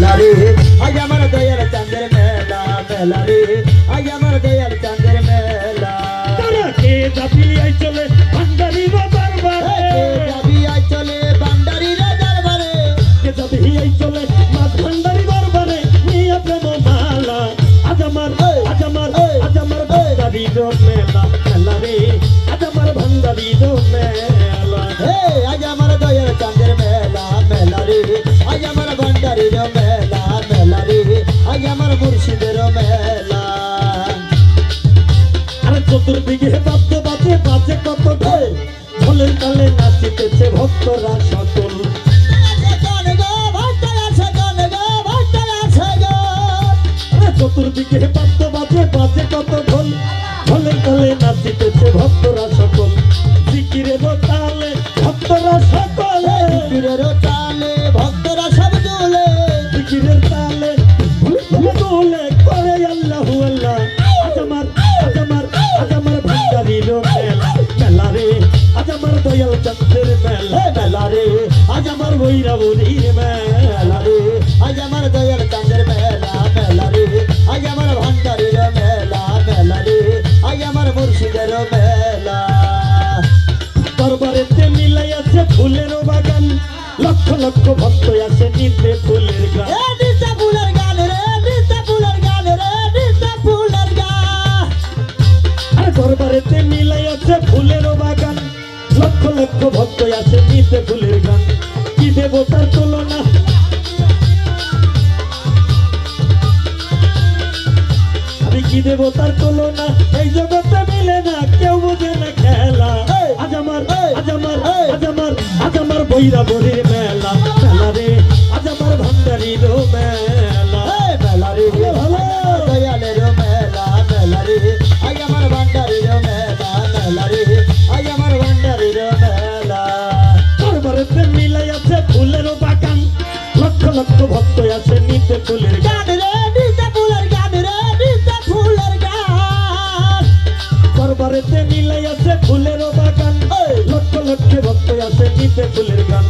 মেলা রে আজ আমার দয়াল চাঁদের মেলা মেলা রে আজ আমার দয়াল চাঁদের মেলা তারা কে যাবি আই চলে ভান্ডারি দরবারে যাবি আই চলে ভান্ডারি দরবারে কে যাবি আই চলে মা ভান্ডারি দরবারে নিয়ে প্রেম মালা আজ আমার ভান্ডারি মেলা মেলা রে আজ আমার ভান্ডারি মেলা আজ আমার দয়াল চাঁদের মেলা মেলা রে আজ আমার ভান্ডারির মেলা মেলা রে আজ আমার মুর্শিদের মেলা আরে চতুর্দিকে বাদ্য বাজে বাজে কত ঢোল ঢোলের তালে নাচিতেছে ভক্তরা সকল চতুর্দিকে বাদ্য বাজে বাজে কত ঢোল ঢোলের তালে নাচিতেছে ভক্তরা সকল জিকিরের তালে ভক্তরা সকল তালে ভক্তরা সব দোলে জিকিরের তালে দোলে করে আল্লাহু আল্লাহ আজ আমার ভান্ডারির মেলা মেলা রে আজ আমার দয়াল চাঁদের মেলা মেলা রে আজ আমার বৈরাবরীর মেলা রে আজ আমার দয়াল চাঁদের মেলা মেলা রে আজ আমার ভান্ডারির মেলা মেলা রে আজ আমার মুর্শিদের মেলা দরবারেতে মিলাই আছে ফুলের বাগান লক্ষ লক্ষ ভক্ত আছে নিতে ফুলের গান নিতে ফুলের গান রে নিতে ফুলের গান রে নিতে ফুলের গান আর দরবারেতে মিলাই আছে ফুলের বাগান লক্ষ লক্ষ ভক্ত আছে নিতে ফুলের গান কি দেবতার তুলনা আমি কি দেবতার তুলনা এই জগতে মিলে না কেউ বোঝে না খেলা আজ আমার বৈরাবরীর মেলা মেলা রে আজ আমার ভান্ডারির মেলা মেলা রে দয়ালের মেলা মেলা রে আজ আমার ভান্ডারির মেলা মেলা রে আজ আমার ভান্ডারির মেলা দরবারেতে মিলাই আছে ফুলের বাগান লক্ষ লক্ষ ভক্ত আছে নিতে ফুলের গান গান রে নিতে ফুলের গান রে নিতে ফুলের গান দরবারেতে মিলাই আছে ফুলের বাগান লক্ষ লক্ষ ভক্ত আছে নিতে ফুলের গান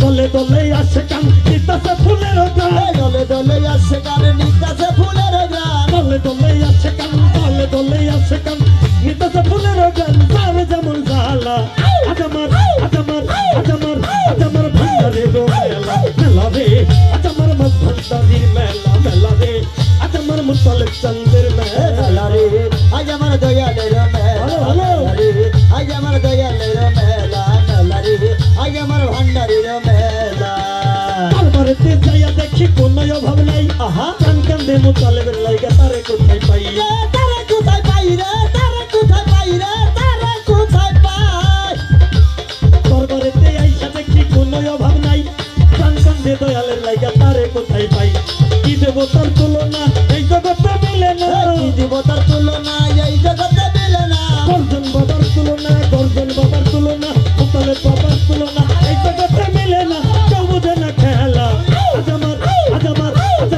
দলে দলে আসে গান নিতেছে ফুলের গান দলে দলে আসে গান নিতেছে ফুলের গান দলে দলে আসে গান দলে দলে আসে গান নিতেছে ফুলের গান যার যেমন জ্বালা আজ আমার ভান্ডারির মেলা মেলা রে আজ আমার ভান্ডারির মেলা মেলা রে আজ আমার মুতালেব চাঁদের মেলা মেলা রে আজ আমার দয়ালের মেলা রে আজ আমার দয়ালের মেলা মেলা রে আজ আমার ভান্ডারির মেলা দরবারেতে যাইয়া দেখি কোনো অভাব নাই আহা কান কান্দে মুতালেবের লাইগা তারে কোথায় পাই তারা কোথায় পাই রে তারা কোথায় পাই রে তারা কোথায় পাই দরবারেতে আইসা দেখি কোনো অভাব নাই কান কান্দে দয়ালের লাইগা তারে কোথায় পাই কি দেবতার তুলনা এই জগতে মিলে না কি দেবতার তুলনা এই জগতে মিলে না গর্জন বাবার তুলনা মুতালেব বাবার তুলনা এই জগতে মিলে না কেউ বোঝে না খেলা আজ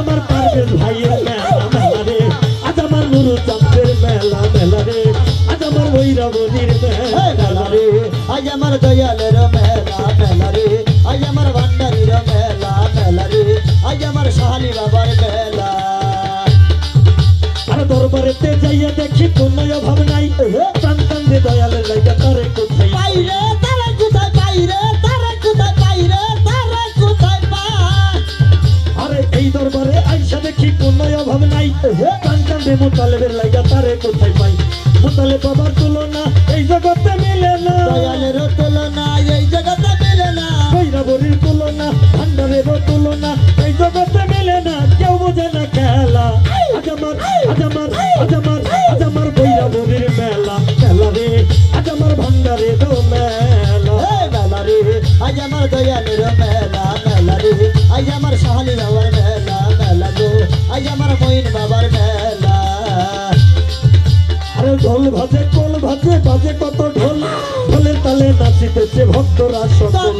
আমার পারভেজ ভাইয়ের মেলা মেলা রে আজ আমার নুরু চাঁদের মেলা মেলা রে আজ আমার বৈরাবরীর মেলা রে আজ আমার দয়ালের মেলা মেলা রে আজ আমার ভান্ডারির মেলা মেলা রে আজ আমার শাহালি বাবার মেলা আর দরবারেতে যাইয়া দেখি কোনো অভাব নাই প্রাণ কান্দে দয়ালের লাইগা তারে কোথায় পাই রে তারা কোথায় পাই রে তারা কোথায় পাই রে তারা কোথায় পাই আরে এই দরবারে আইসা দেখি কোনো অভাব নাই প্রাণ কান্দে মুতালেবের লাইগা তারে কোথায় পাই মুতালেব বাবার তুলনা এই জগতে মিলে না দয়ালের তুলনা এই জগতে মিলে না বৈরাবরীর তুলনা ভান্ডারের তুলনা এই জগতে মিলে না কেউ বোঝে না খেলা আজ আমার বৈরাবরীর মেলা মেলা রে আজ আমার ভান্ডারের মেলা মেলা রে আজ আমার দয়ালের মেলা মেলা রে আজ আমার শাহালি বাবার মেলা মেলা গো আজ আমার মঈন বাবার মেলা আরে ঢোল ভাজে কোল ভাজে বাজে কত ঢোল ঢোলের তালে নাচিতেছে ভক্তরা সকল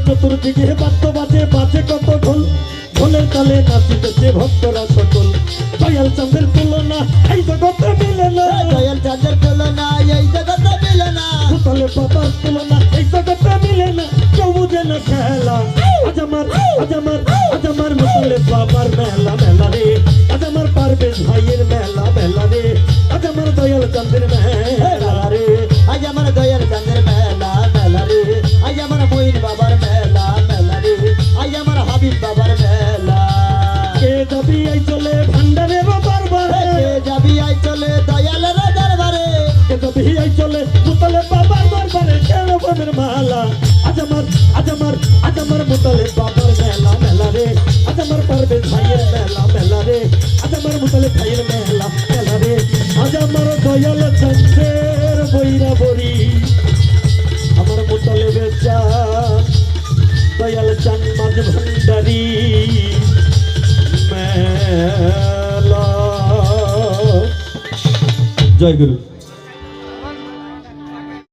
চতুর্দিকে বাদ্য বাজে বাজে কত ঢোল ঢোলের তালে নাচিতেছে ভক্তরা সকল দয়াল চাঁদের তুলনা এই জগতে মিলে না দয়াল চাঁদের তুলনা এই জগতে মিলে না মুতালেব বাবার তুলনা এই জগতে মিলে না চলে না খেলা আজ আমার মুতালিব বাবার মেলা মেলা রে আজ আমার পারভেজ ভাইয়ের মেলা মেলা রে আজ আমার দয়াল চন্দ্রের মেলা রে আজ আমার দয়াল চাঁদের মেলা মেলা রে আজ আমার মঈন বাবার মেলা মেলা রে আজ আমার হাবিব বাবার মেলা কে যাবি এই চলে ভান্ডারে বাবার বারে কে যাবি আই চলে দয়ালের দরবারে কে যাবি এই চলে মুতালিব বাবার দরবারে কেন বনের মালা আজ আমার মুতালিব বাবার মেলা মেলা রে আজ আমার পারভেজ ভাইয়ের মেলা মেলা রে আজ আমার মুতালিব ভাইয়ের মেলা মেলা রে আজ আমার দয়াল চন্দ্রের বৈরা বরি আমার মুতালিবের চাঁদ দয়াল চাঁদ মাঝ ভান্ডারি মেলা জয় গুরু।